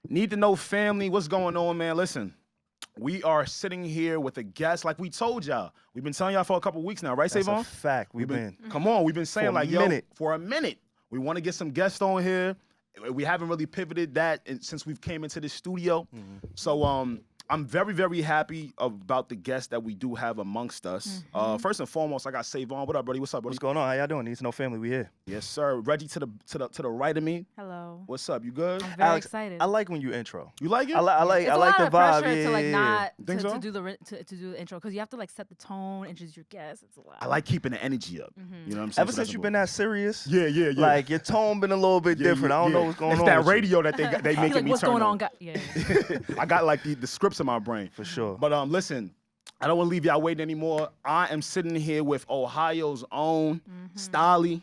Need to know family, what's going on, man? Listen, we are sitting here with a guest like we told y'all. We've been telling y'all for a couple weeks now, right, That's Savon? a fact. We've been. Come on, we've been saying For a like, minute. for a minute. We want to get some guests on here. We haven't really pivoted that since we've came into the studio. So I'm very, very happy about the guests that we do have amongst us. First and foremost, I got Savon. What up, buddy? What's up, buddy? What's going on? How y'all doing? Need to know family. We here. Yes, sir. Reggie to the right of me. Hello. What's up? You good? I'm very Alex, excited. I like when you intro. You like it? I like It's a the lot of vibe. pressure to like yeah. not Think so? to do the intro because you have to like set the tone, introduce your guests. It's a lot. I like keeping the energy up. You know what I'm saying? Ever since you've been that serious, Yeah. like your tone been a little bit different. I don't know what's going it's on. that with you. radio that they You're making like, me what's turn going on? on. Yeah. I got like the scripts in my brain. For sure. But listen, I don't want to leave y'all waiting anymore. I am sitting here with Ohio's own Stalley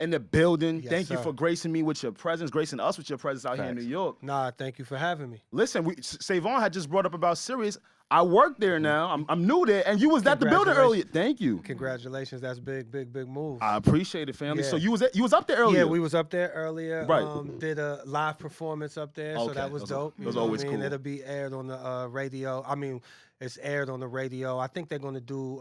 in the building. Yes, Thank you sir. for gracing me with your presence, gracing us with your presence out here in Facts. New York. Nah, thank you for having me. Listen, Savon had just brought up about Sirius. I work there now. I'm new there, and you was at the building earlier. Thank you. Congratulations. That's big move. I appreciate it, family. Yeah. So you was up there earlier. Yeah, we was up there earlier. Right. Did a live performance up there, so Okay, that was dope. those You know always what I mean? cool. It'll be aired on the radio. I mean, it's aired on the radio. I think they're gonna do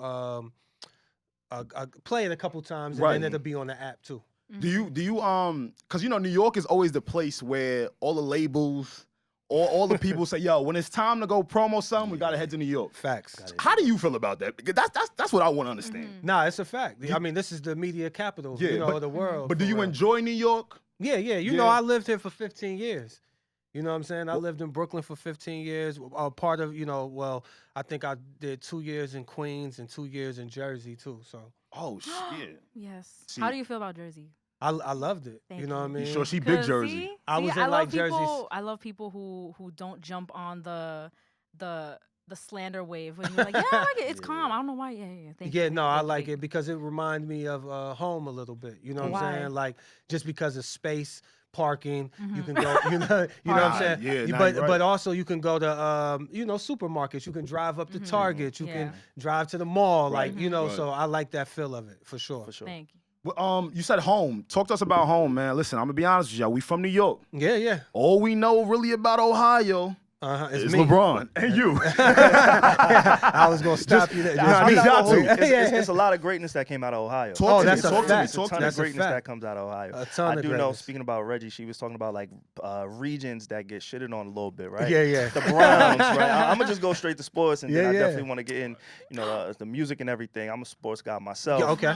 play it a couple times, and Right. then it'll be on the app too. Do you because you know New York is always the place where all the labels, all the people say, yo, when it's time to go promo something, we gotta head to New York. Facts. How do you feel about that? Because that's what I want to understand. Nah, it's a fact. I mean, this is the media capital, of the world. But do for you real. enjoy New York? Yeah. You Yeah. know, I lived here for 15 years. You know what I'm saying? I lived in Brooklyn for 15 years. Part of, I think I did 2 years in Queens and 2 years in Jersey too. So Oh shit. Yes. See- How do you feel about Jersey? I loved it. Thank you know you. what I mean? You sure she big 'Cause Jersey? See, I was see, in, like, love people, Jersey's- I love people who don't jump on the slander wave when you're like, yeah, I like it. It's calm. I don't know why. Yeah. Thank you. Yeah, no, I Thank you, like thank it because it reminds me of home a little bit. You know what Why? I'm saying? Like just because of space, parking, you can go. You know what Ah, I'm saying? yeah, nah, but you're right. but also you can go to supermarkets. You can drive up to Target. You can drive to the mall. Right, Like right. so I like that feel of it for sure. For sure. Thank you. Well, you said home. Talk to us about home, man. Listen, I'm gonna be honest with y'all. We from New York. Yeah. All we know really about Ohio It's is me. LeBron and you. I was gonna stop you there. Nah, Just I me. mean, got to. It's a lot of greatness that came out of Ohio. Talk to that's me. a Talk to me. fact. It's a Talk to ton me. of That's a greatness that fact. comes out of Ohio. A ton I of do know, greatness. speaking about Reggie, she was talking about like regions that get shitted on a little bit, right? Yeah. The Browns, right? I'm gonna just go straight to sports, and then I Yeah. definitely want to get in, the music and everything. I'm a sports guy myself. Yeah, okay.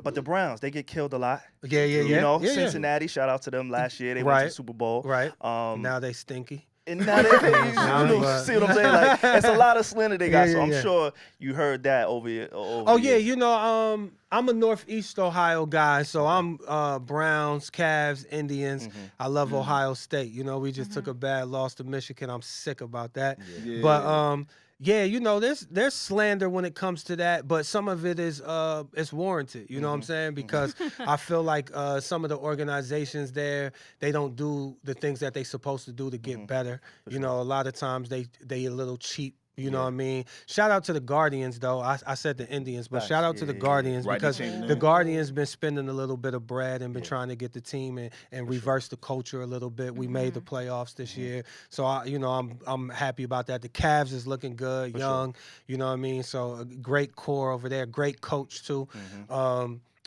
But the Browns, they get killed a lot. Yeah. You know, Yeah. Cincinnati, shout out to them last year. They went to Right. the Super Bowl. Right. Um, Now they stinky. and now they, see what I'm saying? Like, it's a lot of slander they got. Yeah, so I'm yeah. sure you heard that over here. Oh yeah, I'm a Northeast Ohio guy, so I'm Browns, Cavs, Indians. I love Ohio State. You know, we just took a bad loss to Michigan. I'm sick about that. Yeah. But there's slander when it comes to that, but some of it is it's warranted. You know what I'm saying? Because I feel like some of the organizations there, they don't do the things that they supposed to do to get better. You know, a lot of times they a little cheap. You know what I mean? Shout out to the Guardians, though. I said the Indians, but Facts. shout out to the Guardians Right, they because changed the the name. Guardians been spending a little bit of bread and been trying to get the team and reverse the culture a little bit. We made the playoffs this year, so I'm happy about that. The Cavs is looking good, young. You know what I mean? So a great core over there, great coach too.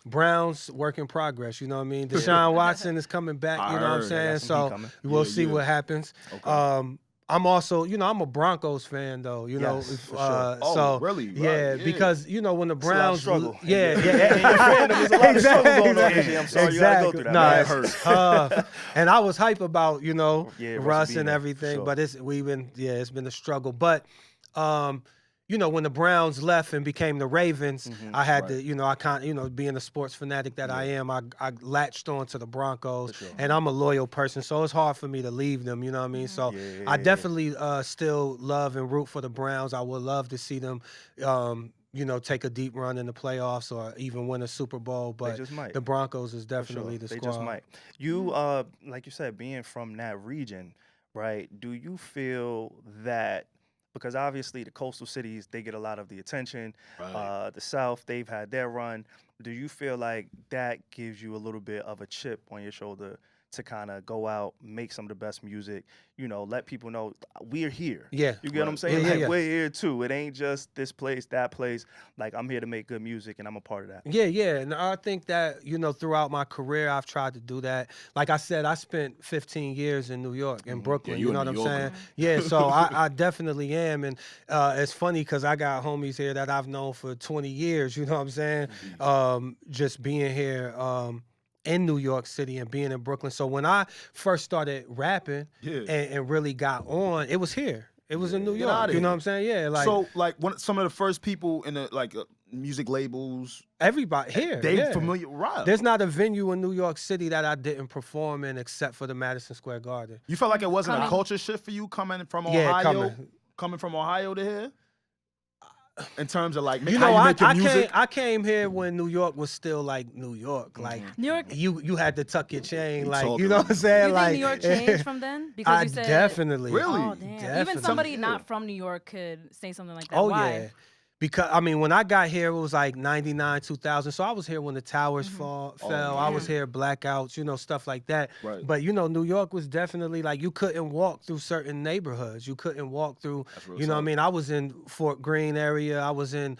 Browns work in progress, you know what I mean? Deshaun Watson is coming back, I you know what I'm heard. saying? Got some heat So coming. we'll Yeah, see yeah. what happens. Okay. I'm also, I'm a Broncos fan though, Yes, for sure. Oh, so really? Right, yeah, yeah. because when the It's a lot of Browns, struggle. yeah, And your fandom, there's a lot of struggle going on Exactly. this year. I'm sorry you gotta go through that. Nah, man. it's It hurts. tough. And I was hype about Yeah, Russ being and there, everything, sure. but it's been a struggle. But when the Browns left and became the Ravens, I had to, I can't, being a sports fanatic that I am, I latched on to the Broncos, and I'm a loyal person, so it's hard for me to leave them, you know what I mean? So I definitely still love and root for the Browns. I would love to see them, take a deep run in the playoffs or even win a Super Bowl, but just might. the Broncos is For definitely the They squad. just might. You, like you said, being from that region, right? Do you feel that? Because obviously the coastal cities, they get a lot of the attention. Right. The South, they've had their run. Do you feel like that gives you a little bit of a chip on your shoulder to kind of go out, make some of the best music, you know, let people know we're here. Yeah. You get what I'm saying? Yeah, Like, yeah. we're here too. It ain't just this place, that place. Like, I'm here to make good music, and I'm a part of that. Yeah. And I think that, you know, throughout my career, I've tried to do that. Like I said, I spent 15 years in New York, in Brooklyn. you You a know what New I'm saying? Yorker. Yeah, so I definitely am. And it's funny because I got homies here that I've known for 20 years, you know what I'm saying? Just being here in New York City and being in Brooklyn. So when I first started rapping and really got on, it was here. It was in New Get outta York. You know here. what I'm saying? Yeah, like So, like, some of the first people in the music labels, everybody here. they yeah. familiar. Right. There's not a venue in New York City that I didn't perform in except for the Madison Square Garden. You felt like it wasn't a Coming. culture shift for you coming from Yeah, Ohio, coming. coming from Ohio to here, in terms of like You how know, you make your music. I came here when New York was still like New York. Like New York. you had to tuck your chain, You like talking. you know what I'm saying? You like think New York changed from then? Because I you said definitely. Really? Oh damn! Definitely. Even somebody not from New York could say something like that. Oh Why? yeah. Because I mean, when I got here, it was like 99, 2000. So I was here when the towers fell. I was here, blackouts, you know, stuff like that. Right. But you know, New York was definitely like you couldn't walk through certain neighborhoods. You couldn't walk through. real You know what I tough. mean? I was in Fort Greene area. I was in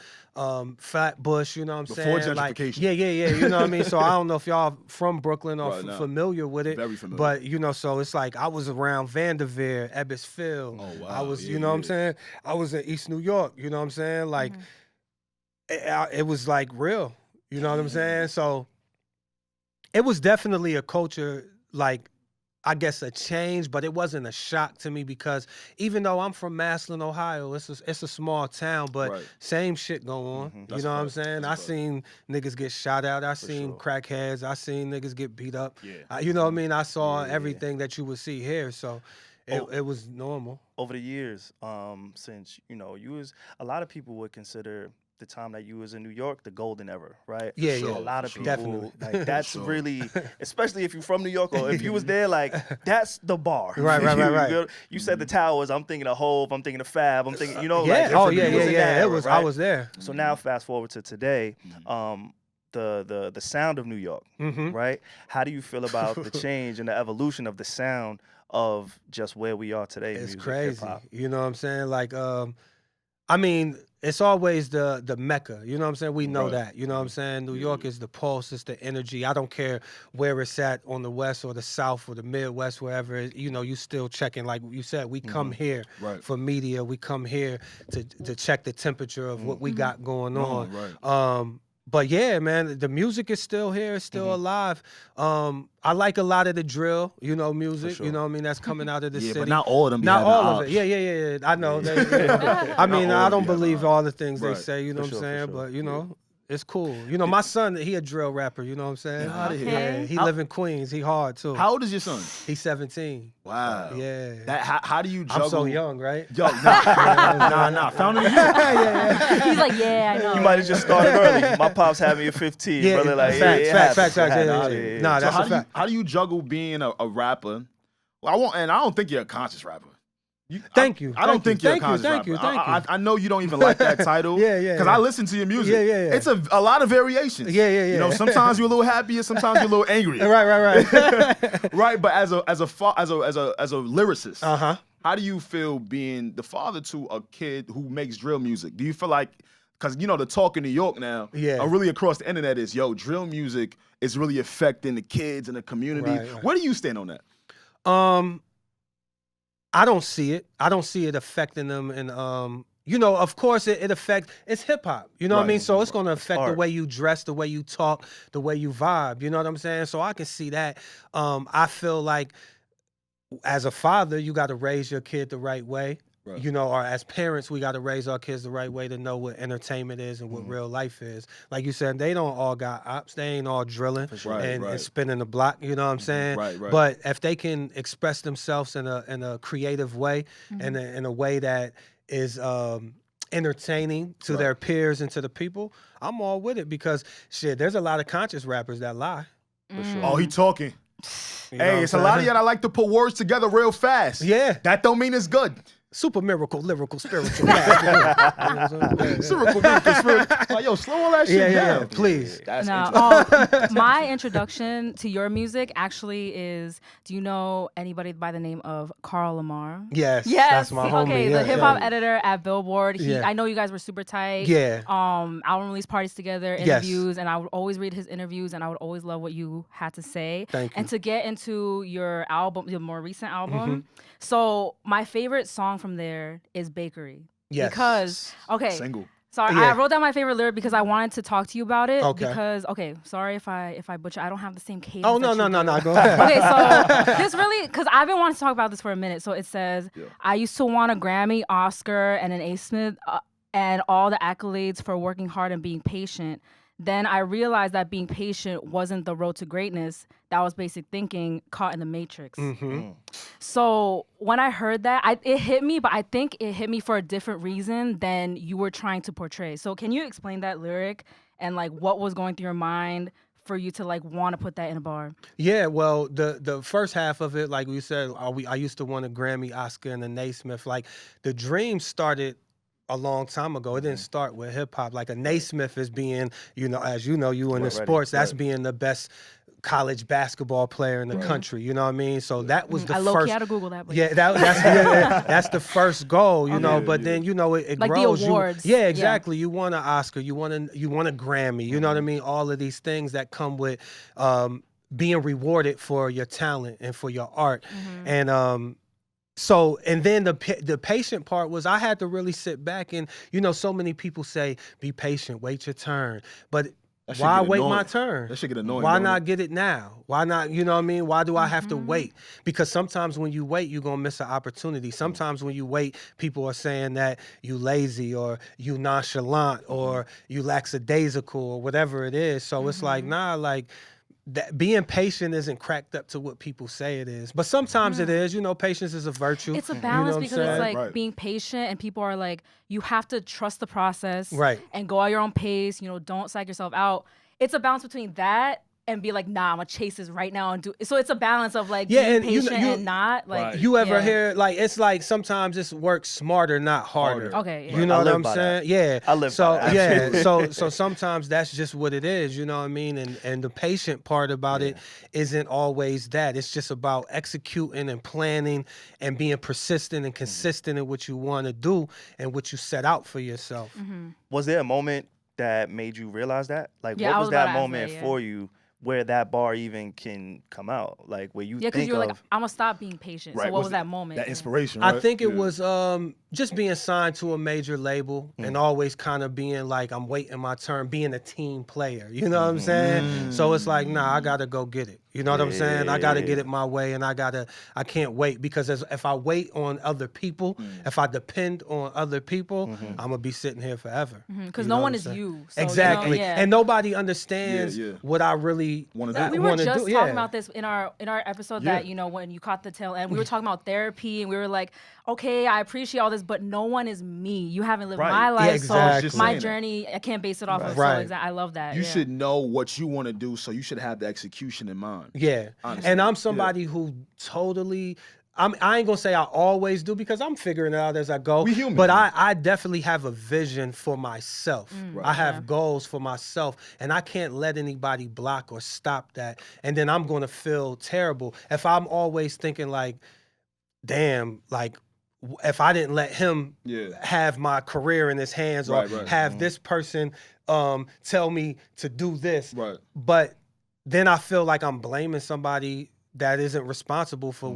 Flatbush. You know what I'm Before saying? Like, gentrification. yeah. You know what I mean? So I don't know if y'all from Brooklyn or Right, nah. familiar with it. Very familiar. But you know, so it's like I was around Vanderveer, Ebbsfield. Oh, wow. I was, Yeah, you know what I'm yeah. saying? I was in East New York. You know what I'm saying? Like it was like real. You know what I'm saying? So it was definitely a culture, like I guess a change, but it wasn't a shock to me because even though I'm from Maslin, Ohio, it's a small town, but Right. same shit go on. You That's know what I'm fact. saying? That's I fact. seen niggas get shot out. I seen sure. crackheads. I seen niggas get beat up. Yeah. You know what I mean? I saw Yeah. everything that you would see here, so it was normal. Over the years, since, you know, a lot of people would consider the time that you was in New York the golden era, right? Yeah, Sure, yeah. A lot of for people, sure. Definitely. like, that's Sure. really, especially if you're from New York or if you was there, like, that's the bar. Right. You said the Towers, I'm thinking of Hove, I'm thinking of Fab, I'm thinking, you know, Yeah. like, Oh you yeah. was in that It era, was. right? I was there. So now fast forward to today, the sound of New York, right? How do you feel about the change and the evolution of the sound of just where we are today? It's music, crazy. hip-hop? You know what I'm saying? Like, I mean, it's always the Mecca. You know what I'm saying? We know Right. that. You know what I'm saying? New York is the pulse, it's the energy. I don't care where it's at on the West or the South or the Midwest, wherever. You know, you still checking. Like you said, we come here Right. for media. We come here to check the temperature of what we got going on. Right. But yeah, man, the music is still here, it's still alive. I like a lot of the drill, you know, music. sure. You know what I mean? That's coming out of the Yeah, city. but not all of them. be Not having all of ops. it. Yeah. I know. I mean, all I of don't you have believe ops. all the things they Right. say, you know For what I'm sure, for saying? sure. But, you know, it's cool. You know, my son, he a drill rapper, you know what I'm saying? Get outta here. Yeah, he live in Queens. He hard, too. How old is your son? He's 17. Wow. Yeah. How do you juggle? I'm so young, right? Yo, nah. Found it. He's like, yeah, I know. You might have just started early. My pops had me at 15, Yeah, brother. Like, facts. It happens. Yeah. Nah, So that's a fact. how do you juggle being a rapper? Well, I don't think you're a conscious rapper. Thank you. I don't think you're a Thank you. conscious Thank rapper. you. Thank you. I know you don't even like that title. Yeah. Because I listen to your music. Yeah. It's a lot of variations. Yeah. You know, sometimes you're a little happier, sometimes you're a little angrier. Right. Right, but as a lyricist, how do you feel being the father to a kid who makes drill music? Do you feel like, because you know the talk in New York now, or really across the internet is, drill music is really affecting the kids and the community. Right. Where do you stand on that? I don't see it. I don't see it affecting them, and you know, of course, it affects. It's hip hop. You know what I mean? So it's going to affect the way you dress, the way you talk, the way you vibe. You know what I'm saying? So I can see that. I feel like as a father, you got to raise your kid the right way. Right. You know, or as parents, we got to raise our kids the right way to know what entertainment is and what real life is. Like you said, they don't all got ops. They ain't all drilling and spinning the block. You know what I'm saying? Right. But if they can express themselves in a creative way and in a way that is entertaining to their peers and to the people, I'm all with it because shit, there's a lot of conscious rappers that lie. For sure. Oh, he talking. You know Hey, what it's I'm a lot of saying? y'all that like to put words together real fast. Yeah. That don't mean it's good. super miracle, lyrical, spiritual. Yeah. Like, yo, slow all that shit Yeah, down. please. That's No, interesting. my introduction to your music actually is, do you know anybody by the name of Carl Lamar? Yes, Yes. that's my homie. Okay, yeah, the hip hop yeah. editor at Billboard. Yeah. I know you guys were super tight. Yeah. Album release parties together, Yes. interviews, and I would always read his interviews, and I would always love what you had to say. Thank you. And to get into your album, your more recent album, Mm-hmm. so my favorite song from there is Bakery. Yes. Because Single. sorry, Yeah. I wrote down my favorite lyric because I wanted to talk to you about it. Okay. Because sorry if I butcher. I don't have the same cadence. Oh, no, that no, you no, do. no. Go ahead. Okay, so this really, because I've been wanting to talk about this for a minute. So it says, Yeah. I used to want a Grammy, Oscar, and an A. Smith, and all the accolades for working hard and being patient. Then I realized that being patient wasn't the road to greatness. That was basic thinking caught in the matrix. Mm-hmm. So when I heard that, it hit me, but I think it hit me for a different reason than you were trying to portray. So can you explain that lyric and like what was going through your mind for you to like want to put that in a bar? Yeah, well, the first half of it, like we said, I used to want a Grammy, Oscar, and a Naismith. Like the dream started a long time ago. It didn't start with hip hop. Like a Naismith is being, as you know, you in the sports, that's being the best college basketball player in the country. You know what I mean? So that was the I first. low-key had to Google that. But Yeah, that's the first goal, you know. Yeah, But yeah. then it Like the grows. awards. Yeah, exactly. You want an Oscar, you want a Grammy. You know what I mean? All of these things that come with being rewarded for your talent and for your art, and So, and then the patient part was I had to really sit back and, so many people say, be patient, wait your turn. But That shit why get wait my annoying. turn? That shit get annoying. Why don't not it? get it now? Why not, you know what I mean? Why do I have to wait? Because sometimes when you wait, you're going to miss an opportunity. Sometimes when you wait, people are saying that you lazy or you nonchalant or you lackadaisical or whatever it is. So it's like, nah, like, that being patient isn't cracked up to what people say it is, but sometimes it is. Patience is a virtue. it's a balance what I'm because saying? it's like Right. being patient and people are like, you have to trust the process Right. and go at your own pace, don't psych yourself out. It's a balance between that and be like, nah, I'm gonna chase this right now and do. So it's a balance of like being and patient and not like. Right. You ever yeah. hear like it's like sometimes it's work smarter, not harder. Okay, yeah. You know I what live I'm by saying? that. Yeah. I live so by that. yeah. So sometimes that's just what it is. You know what I mean? And the patient part about it isn't always that. It's just about executing and planning and being persistent and consistent in what you want to do and what you set out for yourself. Was there a moment that made you realize that? Like, Yeah, I what was was about that to ask moment that, yeah. for you where that bar even can come out? Like, where you Yeah, because think you're of... like, I'm gonna stop being patient. Right. So what What's was that moment? That Yeah. inspiration, right? I think it Yeah. was just being signed to a major label and always kind of being like, I'm waiting my turn, being a team player. You know what I'm saying? So it's like, nah, I gotta go get it. You know what I'm saying? I gotta get it my way, and I can't wait because if I wait on other people, if I depend on other people, I'm gonna be sitting here forever. Because You no know one what is I'm saying? you. So, Exactly, yeah. and nobody understands Yeah. what I really Wanna Like, do. we were wanna just do. talking Yeah. about this in our episode Yeah. that when you caught the tail end, we were talking about therapy and we were like, okay, I appreciate all this, but no one is me. You haven't lived Right. my Yeah, life, exactly. so my Saying that. journey I can't base it off of. Right. So I love that. You yeah. should know what you want to do, so you should have the execution in mind. Yeah, Honestly. and I'm somebody who totally. I ain't gonna say I always do because I'm figuring it out as I go. We human, but man. I definitely have a vision for myself. I have goals for myself, and I can't let anybody block or stop that. And then I'm gonna feel terrible if I'm always thinking like, damn, like if I didn't let him have my career in his hands or Right. have this person tell me to do this. Right. But then I feel like I'm blaming somebody that isn't responsible for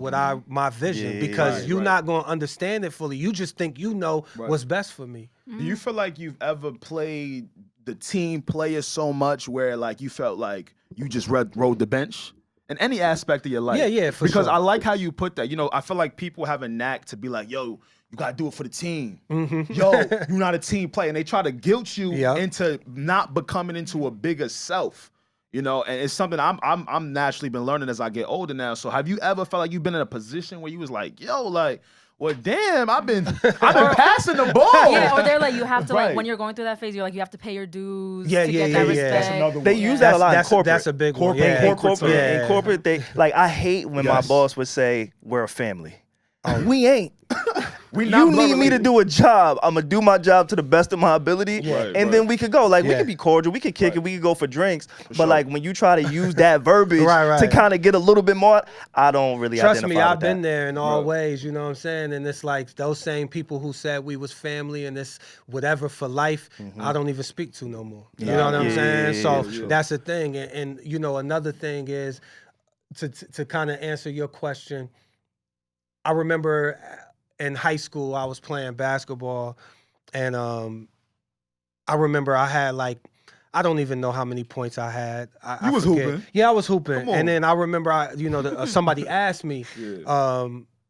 my vision Yeah, because right, you're right. not going to understand it fully. You just think you know Right. what's best for me. Do you feel like you've ever played the team player so much where like you felt like you just rode the bench in any aspect of your life? Yeah, for because sure. I like how you put that. I feel like people have a knack to be like, yo, you gotta do it for the team. Yo, you're not a team player, and they try to guilt you Yep. into not becoming into a bigger self. And it's something I'm naturally been learning as I get older now. So have you ever felt like you've been in a position where you was like, yo, like, well, damn, I've been passing the ball. Yeah, or they're like, you have to Right. like when you're going through that phase, you're like, you have to pay your dues Yeah, to yeah, get that yeah, yeah. respect. That's another They one. use that a lot in That's corporate. a big one. Corporate- Yeah. In corporate, Yeah. in corporate, they like. I hate when my Yes. boss would say, "We're a family." We ain't. You need me to do a job. I'm gonna do my job to the best of my ability, and then we could go. Like we could be cordial, we could kick it, we could go for drinks. But like when you try to use that verbiage to kind of get a little bit more, I don't really trust identify me. with I've that. been there in all ways. You know what I'm saying? And it's like those same people who said we was family and this whatever for life. I don't even speak to no more. You know what I'm saying? So that's the thing. And you know another thing is to kind of answer your question. I remember in high school, I was playing basketball, and I remember I had like, I don't even know how many points I had. I was forget. hooping. Yeah, I was hooping. And then I remember, somebody asked me,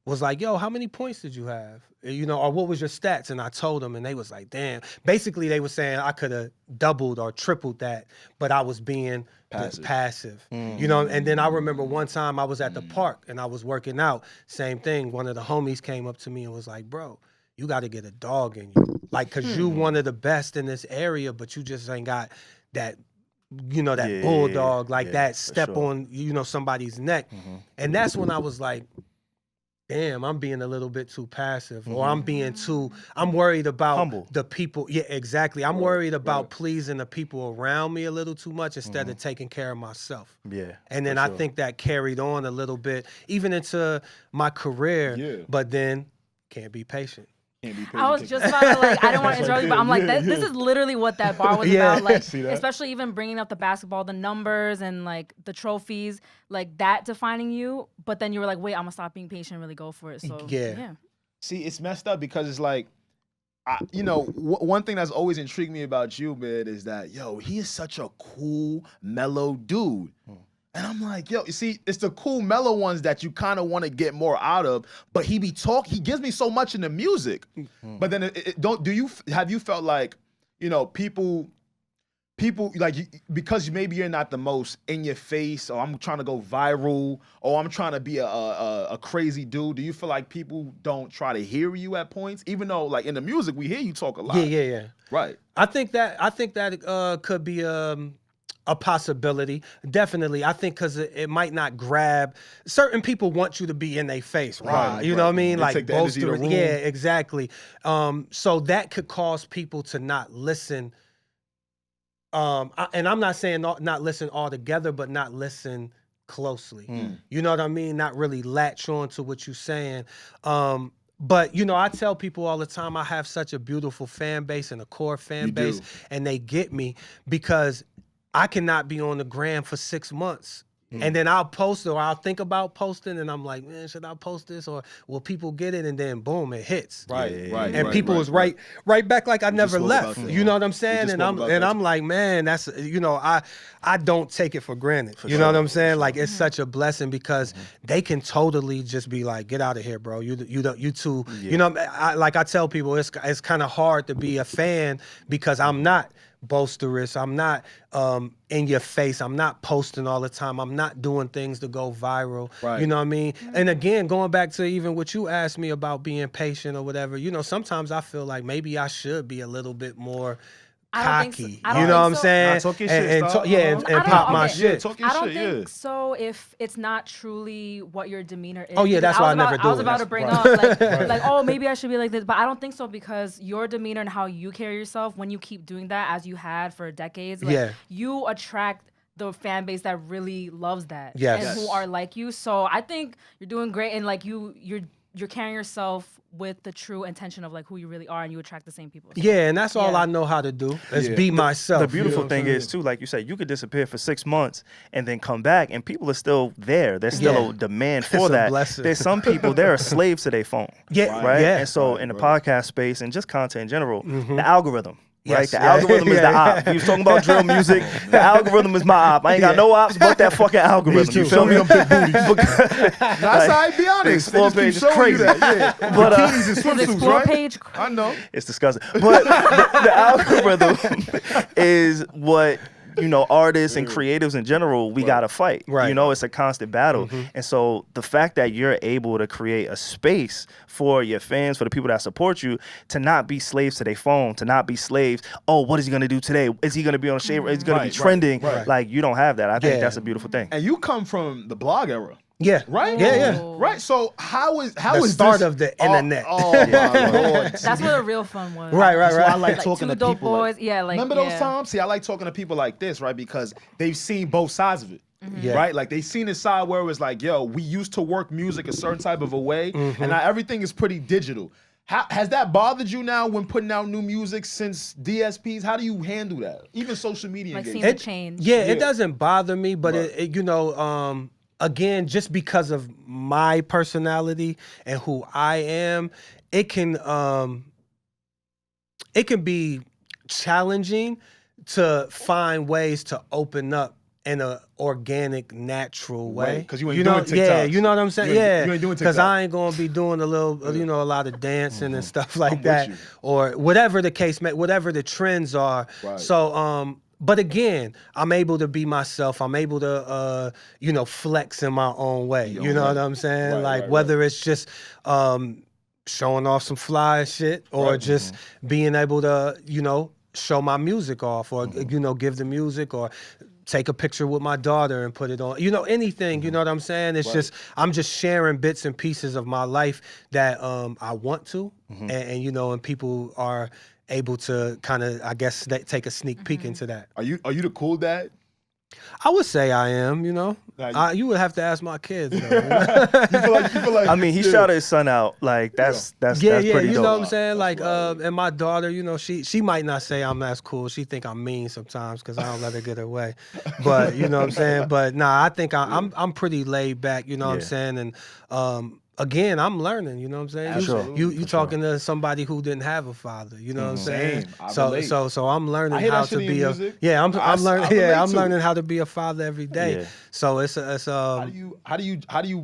was like, yo, how many points did you have? You know, or what was your stats? And I told them, and they was like, damn. Basically, they were saying I could have doubled or tripled that, but I was being passive. You know, and then I remember one time I was at the park and I was working out. Same thing. One of the homies came up to me and was like, bro, you got to get a dog in you. Like, because you one of the best in this area, but you just ain't got that, you know, that bulldog, like that step on, you know, somebody's neck. And that's when I was like, damn, I'm being a little bit too passive, or I'm worried about humble. The people. Yeah, exactly. I'm worried about pleasing the people around me a little too much instead of taking care of myself. Yeah. And then I think that carried on a little bit, even into my career, but then can't be patient. I was just about to I don't want to interrupt you, but I'm like, this is literally what that bar was about. Like, especially even bringing up the basketball, the numbers and like the trophies, like that defining you. But then you were like, wait, I'm gonna stop being patient and really go for it. So yeah. See, it's messed up because it's like, one thing that's always intrigued me about you, man, is that he is such a cool, mellow dude. And I'm like, you see, it's the cool, mellow ones that you kind of want to get more out of. But he gives me so much in the music. But then have you felt like, people like, because maybe you're not the most in your face, or I'm trying to go viral, or I'm trying to be a crazy dude. Do you feel like people don't try to hear you at points, even though like in the music we hear you talk a lot? Yeah. Right. I think that could be a possibility. Definitely. I think because it might not grab. Certain people want you to be in their face, right? You know what I mean? They like take the energy of the room. Yeah, exactly. So that could cause people to not listen. And I'm not saying not listen altogether, but not listen closely. You know what I mean? Not really latch on to what you're saying. But, I tell people all the time I have such a beautiful fan base and a core fan base, and they get me because I cannot be on the gram for 6 months. And then I'll post, or I'll think about posting, and I'm like, man, should I post this, or will people get it? And then boom, it hits. Right. And people was right back like I never left. You know what I'm saying? And I'm like, man, that's I don't take it for granted. You know what I'm saying? Like it's such a blessing because they can totally just be like, get out of here, bro. You too. You know, I tell people it's kind of hard to be a fan because I'm not boisterous. I'm not in your face. I'm not posting all the time. I'm not doing things to go viral. Right. You know what I mean? And again, going back to even what you asked me about being patient or whatever, sometimes I feel like maybe I should be a little bit more cocky. You know what I'm saying? Talk your shit, and pop my shit. I don't think so if it's not truly what your demeanor is. Oh yeah, that's why I never do it. I was about to bring up like, oh, maybe I should be like this, but I don't think so because your demeanor and how you carry yourself when you keep doing that as you had for decades, you attract the fan base that really loves that and who are like you. So I think you're doing great, and like you're carrying yourself with the true intention of like who you really are, and you attract the same people. So, and that's all I know how to do is be myself. The beautiful thing is too, like you said, you could disappear for 6 months and then come back, and people are still there. There's still a demand for that. There's some people they're slaves to their phone. Right. And so in the podcast space and just content in general, the algorithm. Right, the algorithm is the op. You was talking about drill music. The algorithm is my op. I ain't got no ops but that fucking algorithm. You feel me? That's how I be honest. Explore page is crazy. But bikinis and swimsuits, right? Page, I know. It's disgusting. But the algorithm is what artists and creatives in general, we gotta fight. Right. It's a constant battle. And so the fact that you're able to create a space for your fans, for the people that support you, to not be slaves to their phone, to not be slaves, oh, what is he gonna do today? Is he gonna be on a shave? Is he gonna be trending? Like, you don't have that. I think that's a beautiful thing. And you come from the blog era. Yeah. Right? Yeah. Right. So how is the start of the internet? Oh my Lord. That's where the real fun was. Right. That's why I like talking two to dope people. boys. Remember those times? See, I like talking to people like this, right? Because they've seen both sides of it. Mm-hmm. Right? Like they've seen the side where it was like, yo, we used to work music a certain type of a way, and now everything is pretty digital. Has that bothered you now when putting out new music since DSPs? How do you handle that? Even social media engagement. Seeing the change. Yeah, it doesn't bother me, but it again, just because of my personality and who I am, it can be challenging to find ways to open up in an organic, natural way. Because you ain't doing TikToks. Yeah, you know what I'm saying? You ain't doing TikTok. Because I ain't going to be doing a lot of dancing and stuff like that. Or whatever the case may, whatever the trends are. Right. So, but again, I'm able to be myself. I'm able to, flex in my own way. You know what I'm saying? Whether it's just showing off some fly shit or just being able to, show my music off or, give the music or take a picture with my daughter and put it on, anything, you know what I'm saying? It's just, I'm just sharing bits and pieces of my life that I want to, and people are able to kind of, I guess, take a sneak peek into that. Are you the cool dad? I would say I am, you would have to ask my kids. Though, you feel like I mean, he shouted his son out. Like that's pretty dope. You know what I'm saying? Like, and my daughter, she might not say I'm as cool. She think I'm mean sometimes because I don't let her get her way. But you know what I'm saying? But nah, I think I'm pretty laid back. You know what I'm saying? And again, I'm learning, you know what I'm saying? Absolutely. You talking to somebody who didn't have a father, you know what I'm saying? Same. So I'm learning how to be I'm learning how to be a father every day. Yeah. So it's how do you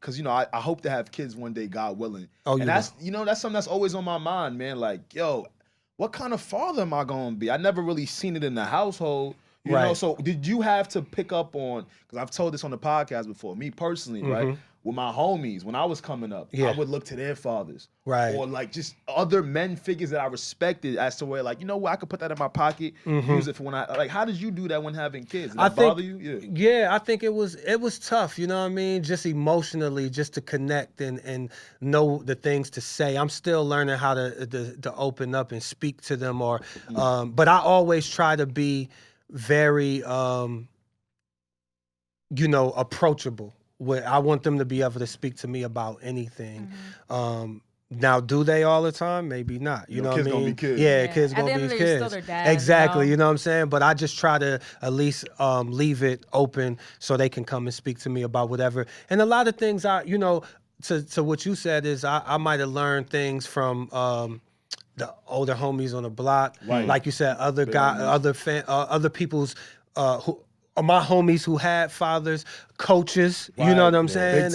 because I hope to have kids one day, God willing. And that's something that's always on my mind, man. Like, yo, what kind of father am I gonna be? I never really seen it in the household. You know, so did you have to pick up on, because I've told this on the podcast before, me personally, right? With my homies, when I was coming up, I would look to their fathers. Right. Or like just other men figures that I respected as to where like, you know what, I could put that in my pocket, use it for when I, like, how did you do that when having kids? Did that bother you? Yeah, I think it was tough, you know what I mean? Just emotionally, just to connect and know the things to say. I'm still learning how to open up and speak to them but I always try to be very, approachable. I want them to be able to speak to me about anything. Now, do they all the time? Maybe not. You know what I mean? Kids gonna be kids. Yeah, kids gonna be kids. Still their dad, exactly. You know what I'm saying? But I just try to at least leave it open so they can come and speak to me about whatever. And a lot of things to what you said is I might have learned things from the older homies on the block, like you said, other people's who. My homies who had fathers, coaches, you know what I'm saying?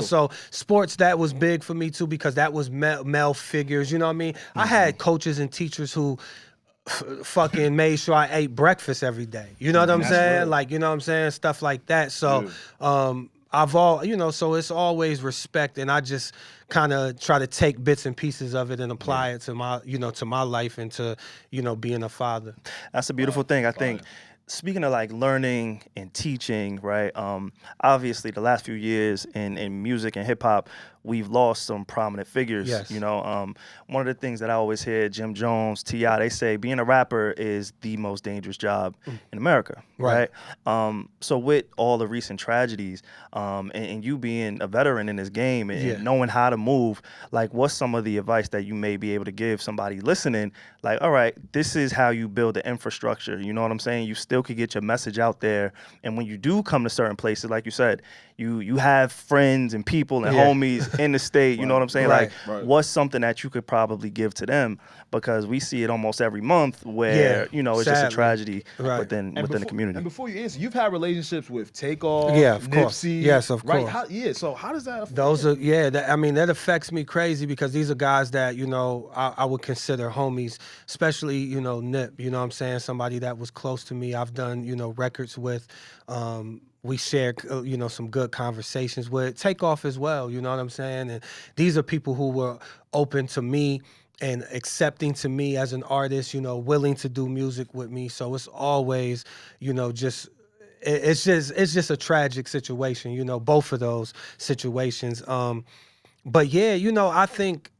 So sports, that was big for me too, because that was male figures, you know what I mean? I had coaches and teachers who fucking made sure I ate breakfast every day. You know what I'm saying? Real. Like, you know what I'm saying? Stuff like that. So so it's always respect, and I just kind of try to take bits and pieces of it and apply it to my, to my life and to, being a father. That's a beautiful thing. I think, speaking of like learning and teaching, right? Obviously, the last few years in music and hip hop, we've lost some prominent figures. Yes. One of the things that I always hear, Jim Jones, T.I., they say being a rapper is the most dangerous job in America, right? So with all the recent tragedies, and you being a veteran in this game and knowing how to move, like what's some of the advice that you may be able to give somebody listening? Like, all right, this is how you build the infrastructure. You know what I'm saying? You still could get your message out there. And when you do come to certain places, like you said, you have friends and people and homies in the state, you know what I'm saying? Like, what's something that you could probably give to them? Because we see it almost every month where, it's sadly. just a tragedy within the community. And before you answer, you've had relationships with Takeoff, of course. Nipsey. Yes, of course. So how does that affect those are, that affects me crazy, because these are guys that, I would consider homies, especially, Nip, you know what I'm saying? Somebody that was close to me. I've done, records with, we share, some good conversations with Takeoff as well, you know what I'm saying? And these are people who were open to me and accepting to me as an artist, willing to do music with me. So it's always, just it's just a tragic situation, you know, both of those situations. But yeah, you know, I think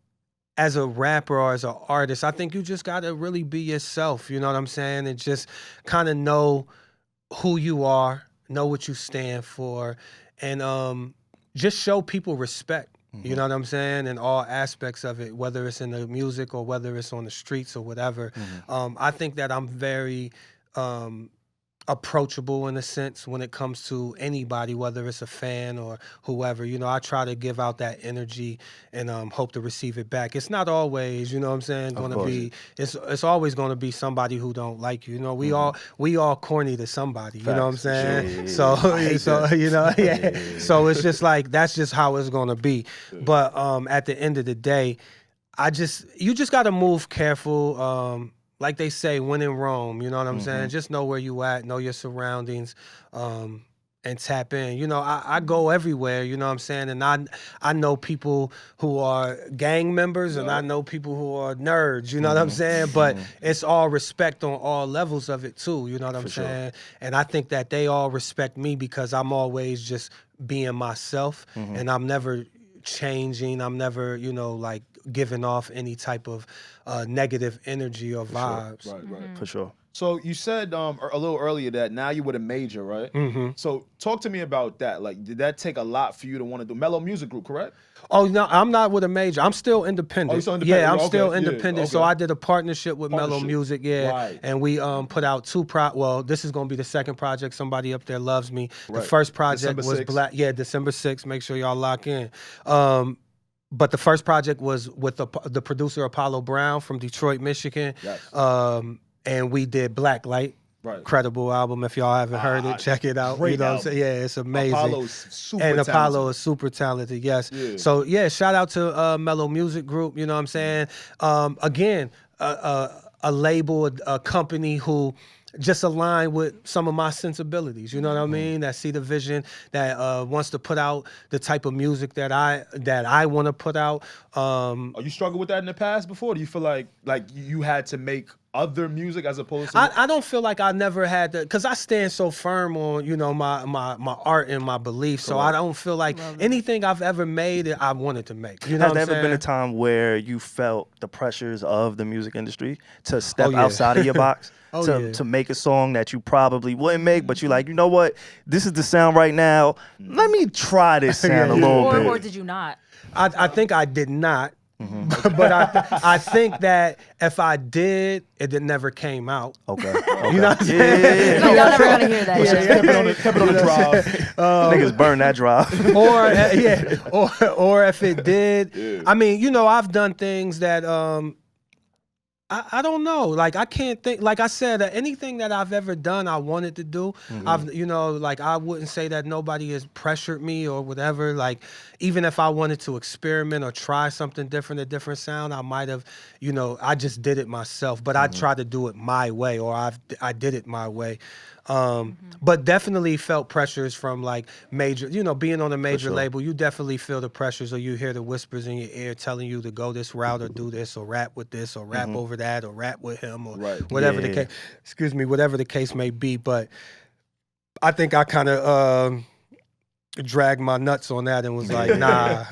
as a rapper or as an artist, I think you just gotta really be yourself, you know what I'm saying? And just kind of know who you are, know what you stand for, and just show people respect. You know what I'm saying? In all aspects of it, whether it's in the music or whether it's on the streets or whatever. I think that I'm very approachable in a sense when it comes to anybody, whether it's a fan or whoever. You know, I try to give out that energy and hope to receive it back. It's not always, you know what I'm saying, going to be, it's always going to be somebody who don't like you. You know, we all corny to somebody, you know what I'm saying? Sure. So you know, so it's just like, that's just how it's going to be. But at the end of the day, you just got to move careful. Like they say, when in Rome, you know what I'm saying? Just know where you at, know your surroundings, and tap in. You know, I go everywhere, you know what I'm saying? And I know people who are gang members and I know people who are nerds, you know what I'm saying? But it's all respect on all levels of it too, you know what I'm saying? And I think that they all respect me because I'm always just being myself and I'm never changing. I'm never, you know, like giving off any type of negative energy or vibes. Sure. Right. For sure. So you said a little earlier that now you with a major, right? So talk to me about that. Like, did that take a lot for you to want to do Mellow Music Group, correct? Oh, no, I'm not with a major. I'm still independent. Oh, you're still independent? Yeah, I'm okay. still independent. Okay. So I did a partnership with Mellow Music, Right. And we put out well, this is going to be the second project, Somebody Up There Loves Me. Right. The first project December was 6th. Black. Yeah, December 6th. Make sure y'all lock in. But the first project was with the producer Apollo Brown from Detroit, Michigan. Yes. And we did Blacklight. Right. Credible album. If y'all haven't heard it, check it out. Great You know what I'm album. saying? Yeah, it's amazing. Apollo's super and talented. Apollo is super talented, yes. Yeah. So yeah, shout out to Mellow Music Group, you know what I'm saying? Again, a label, a company who just align with some of my sensibilities, you know what I mean? That see the vision, that wants to put out the type of music that I want to put out. Are you struggled with that in the past before? Do you feel like you had to make other music as opposed to? I don't feel like I never had to, because I stand so firm on, you know, my art and my beliefs. So I don't feel like anything I've ever made, I wanted to make. You know Has there ever been a time where you felt the pressures of the music industry to step outside of your box? To make a song that you probably wouldn't make, but you're like, you know what? This is the sound right now. Let me try this sound a little bit. Or did you not? I think I did not. But I think that if I did, it never came out. Okay. You know what I'm saying? No, y'all never gonna hear that. Kept it on the drive. Niggas burn that drive. Or if it did, I mean, you know, I've done things that I don't know. Like, I can't think. Like I said, anything that I've ever done, I wanted to do. I've, you know, like, I wouldn't say that nobody has pressured me or whatever. Like, even if I wanted to experiment or try something different, a different sound, I might have, you know, I just did it myself. But I tried to do it my way, or I did it my way. But definitely felt pressures from like major, you know, being on a major label, you definitely feel the pressures, or you hear the whispers in your ear telling you to go this route or do this or rap with this or rap over that or rap with him or whatever the case, whatever the case may be. But I think I kind of dragged my nuts on that and was like, nah,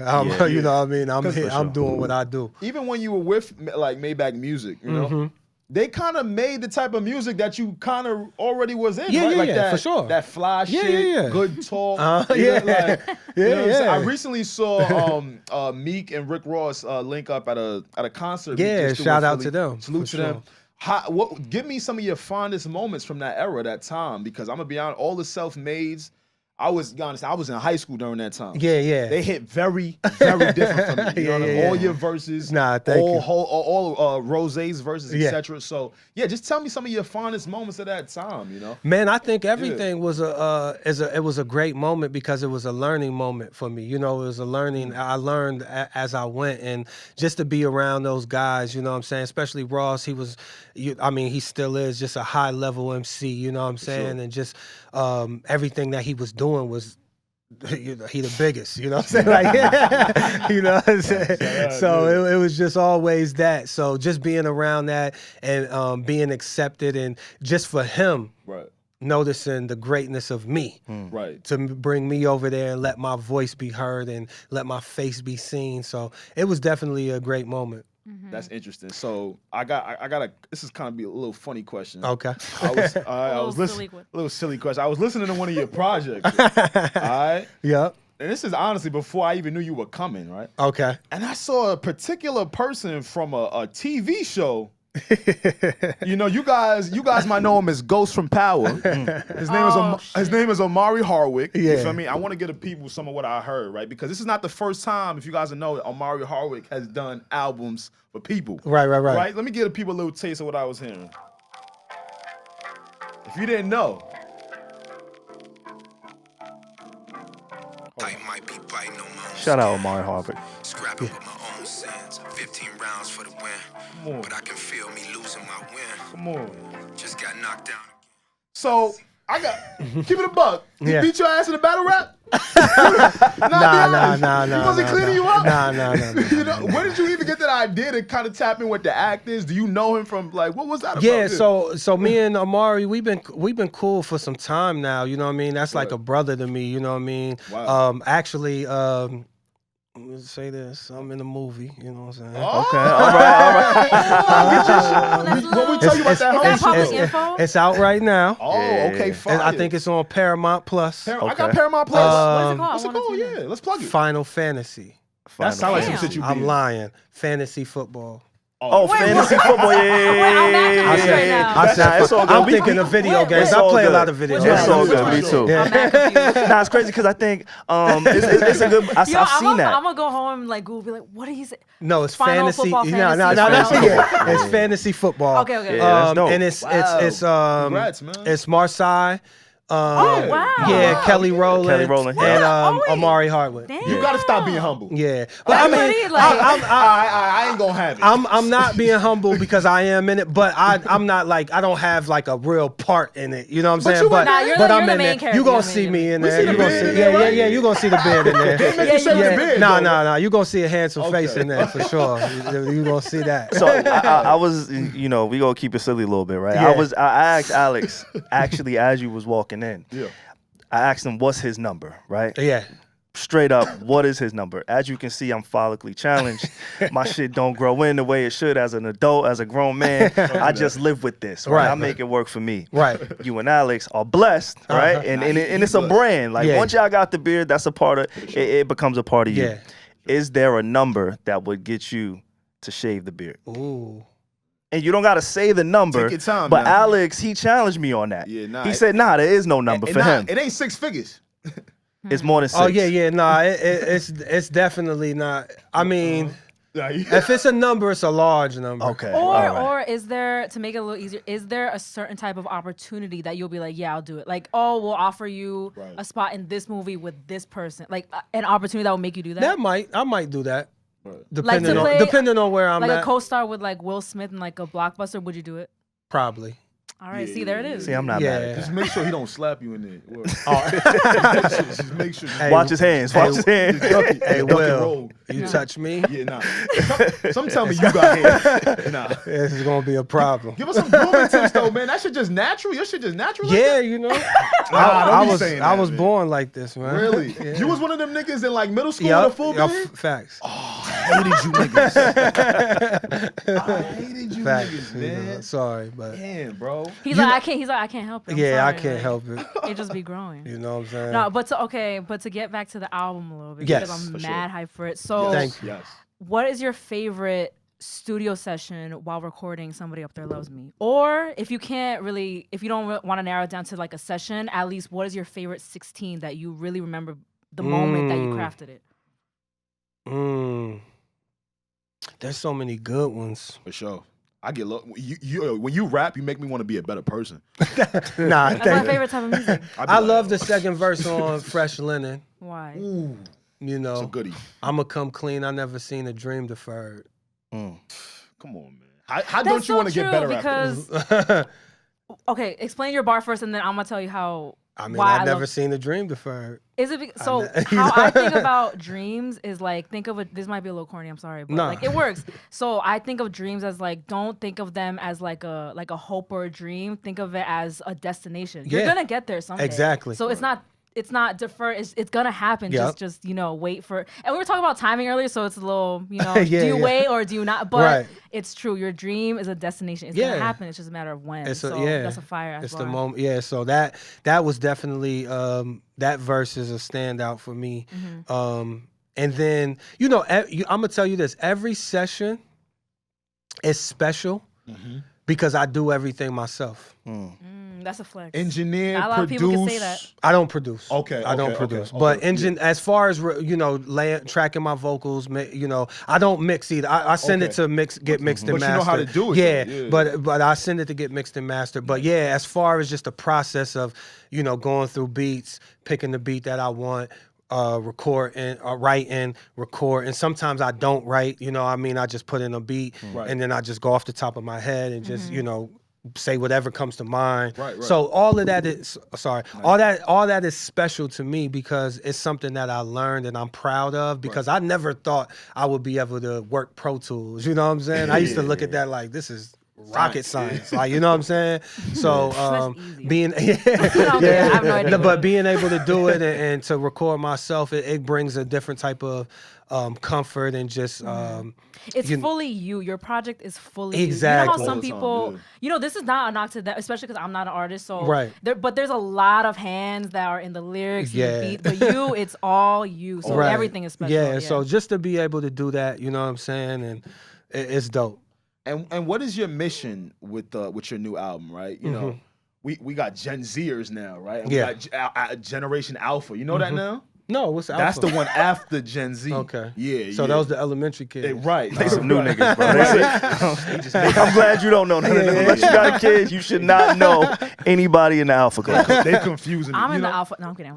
you know what I mean? I'm doing what I do. Even when you were with like Maybach Music, you know, they kind of made the type of music that you kind of already was in, right? Like that, for sure. That fly shit, good talk. I recently saw Meek and Rick Ross link up at a concert. Yeah, shout out to them. Salute to them. Give me some of your fondest moments from that era, that time, because I'm gonna be honest, all the self-mades. I was in high school during that time. Yeah. They hit very, very different from me. You know what I mean? All your verses, all Rose's verses, etc. So yeah, just tell me some of your fondest moments of that time. You know, man, I think everything was it was a great moment because it was a learning moment for me. You know, it was a learning. I learned as I went, and just to be around those guys. You know what I'm saying? Especially Ross. He was, he still is just a high level MC. You know what I'm saying? And just everything that he was doing was, he the biggest, you know what I'm saying? Like, you know what I'm saying? So it was just always that. So just being around that and being accepted, and just for him noticing the greatness of me. Right. To bring me over there and let my voice be heard and let my face be seen. So it was definitely a great moment. That's interesting. So I got a. This is kind of be a little funny question. Okay. I was listening. A little silly question. I was listening to one of your projects. All right. Yep. And this is honestly before I even knew you were coming, right? Okay. And I saw a particular person from a TV show. You know, you guys might know him as Ghost from Power. His name is Omari Hardwick. Yeah. You feel me? I want to give the people some of what I heard, right? Because this is not the first time, if you guys know, Omari Hardwick has done albums for people. Right. Right? Let me give the people a little taste of what I was hearing. If you didn't know. Shout out Omari Hardwick. Scrapping with my own sins. 15 rounds for the win. But I can feel me losing my win. Come on. Just got knocked down. So I got keep it a buck. He beat your ass in a battle rap? Nah. He wasn't cleaning you up? Nah. You know, where did you even get that idea to kind of tap in with the actors? Do you know him from like what was that about? Yeah, so me and Omari, we've been cool for some time now, you know what I mean? That's like a brother to me, you know what I mean? Wow. Actually, let me say this. I'm in a movie, you know what I'm saying? Okay, all right. What we tell you about that? Is that public info? It's out right now. Oh, okay, fine. And I think it's on Paramount Plus. I got Paramount Plus. What's What's it called? Yeah, let's plug it. Final Fantasy. That sounds like some shit you I'm did. lying. Fantasy football. Oh, fantasy football, I'm I'm thinking of video games. I play a lot of video games. It's all good. Me too. Nah, it's crazy because I think it's a good. I've seen that. I'm gonna go home and like Google, be like, what did he say? No, it's Final fantasy. football, No, fantasy that's it. It's fantasy football. Okay. Yeah, that's dope. And it's Congrats, man. it's Marseille. Oh wow. Yeah, Kelly Rowland and Omari Hardwick. Damn. You gotta stop being humble. Yeah, but I mean, I ain't gonna have it. I'm not being humble because I am in it, but I'm not like I don't have like a real part in it. You know what I'm saying? you're But the I'm main in character. there. You gonna see me in there. see the You gonna beard see, in there, right? yeah. You gonna see the beard in there. Make you shave the beard, though. Nah. You gonna see a handsome face in there for sure. You gonna see that. So I was, you know, we gonna keep it silly a little bit, right? Yeah. I asked Alex actually as you was walking in. Yeah. I asked him what's his number, right? Yeah. Straight up, what is his number? As you can see, I'm follically challenged. My shit don't grow in the way it should as an adult, as a grown man. I just live with this, right? I make it work for me. Right. You and Alex are blessed, right? And it's a brand. Like once y'all got the beard, that's a part of it. It becomes a part of you. Yeah. Is there a number that would get you to shave the beard? Ooh. And you don't gotta say the number. Take your time, but now. Alex, he challenged me on that. Yeah, nah, he said, "Nah, there is no number for him. It ain't 6 figures. It's more than 6." Oh yeah. Nah, it's definitely not. I mean, if it's a number, it's a large number. Okay. Or is there, to make it a little easier, is there a certain type of opportunity that you'll be like, yeah, I'll do it? Like, oh, we'll offer you a spot in this movie with this person. Like an opportunity that will make you do that? I might do that. Right. Depending on where I'm at. Like a co-star with like Will Smith in like a blockbuster, would you do it? Probably. All right, see, there it is. See, I'm not mad at Just make sure he don't slap you in there. Just make sure. Watch his hands. Watch his hands. Hey, Will, you touch me? Yeah, nah. Some tell me you got hands. Nah. This is gonna be a problem. Give us some grooming tips though, man. That shit just natural. Your shit just natural. Like Yeah, that? you know. I was born like this, man. Really? Yeah. You was one of them niggas in like middle school with a full beard? Facts. Oh, I hated you niggas. I hated you Facts. niggas, man. Sorry, but Damn, bro. He's like, I can't help it. I'm yeah, I sorry. can't Like, help it. It just be growing. You know what I'm saying? No, but to get back to the album a little bit, Yes, because I'm for mad hyped for it. So, Thank you. Yes. what is your favorite studio session while recording Somebody Up There Loves Me? Or if you don't want to narrow it down to like a session, at least what is your favorite 16 that you really remember the moment that you crafted it? There's so many good ones. For sure. I get when you rap, you make me want to be a better person. Nah, That's my favorite type of music. I love the second verse on Fresh Linen. Why? Ooh, You it's a know, goodie. I'ma come clean. I never seen a dream deferred. Come on, man. How don't you want to get better at this? because okay, explain your bar first, and then I'm gonna tell you how I mean, I've never seen a dream deferred. Is it so? How I think about dreams is like, think of it. This might be a little corny. I'm sorry, but like it works. So I think of dreams as like, don't think of them as like a hope or a dream. Think of it as a destination. You're gonna get there someday. Exactly. So it's not deferred. It's gonna happen. Just wait for. And we were talking about timing earlier, so it's a little do you wait or do you not? But it's true. Your dream is a destination. It's gonna happen. It's just a matter of when. That's a fire. It's the moment. Yeah. So that was definitely that verse is a standout for me. And then I'm gonna tell you this: every session is special because I do everything myself. That's a flex. Engineer, not a lot of people can say that. I don't produce. Okay. I don't produce. But as far as tracking my vocals, I don't mix either. I send it to get mixed and mastered. But you know how to do it. Yeah. But I send it to get mixed and mastered. But as far as just the process of going through beats, picking the beat that I want, record and write and record, and sometimes I don't write. I just put in a beat and then I just go off the top of my head and just say whatever comes to mind. Right. So all of that is all that is special to me because it's something that I learned and I'm proud of because I never thought I would be able to work Pro Tools. You know what I'm saying? I used to look at that like this is rocket science. Like, you know what I'm saying? So being I have no idea. But being able to do it and to record myself, it brings a different type of comfort and just it's fully you. Your project is fully exactly. You know how some people, this is not a knock to that, especially because I'm not an artist. So but there's a lot of hands that are in the lyrics, and the beat, but it's all you. So everything is special. Yeah. So just to be able to do that, you know what I'm saying, and it's dope. And what is your mission with your new album, right? You know, we got Gen Zers now, right? And we got Generation Alpha. You know that now? No, what's Alpha? That's the one after Gen Z. Okay. Yeah. So that was the elementary kids. Right. They some new niggas, bro. I'm glad you don't know none of them. Unless you got kids, you should not know anybody in the Alpha Club. They confusing me. I'm in the Alpha. No, I'm kidding.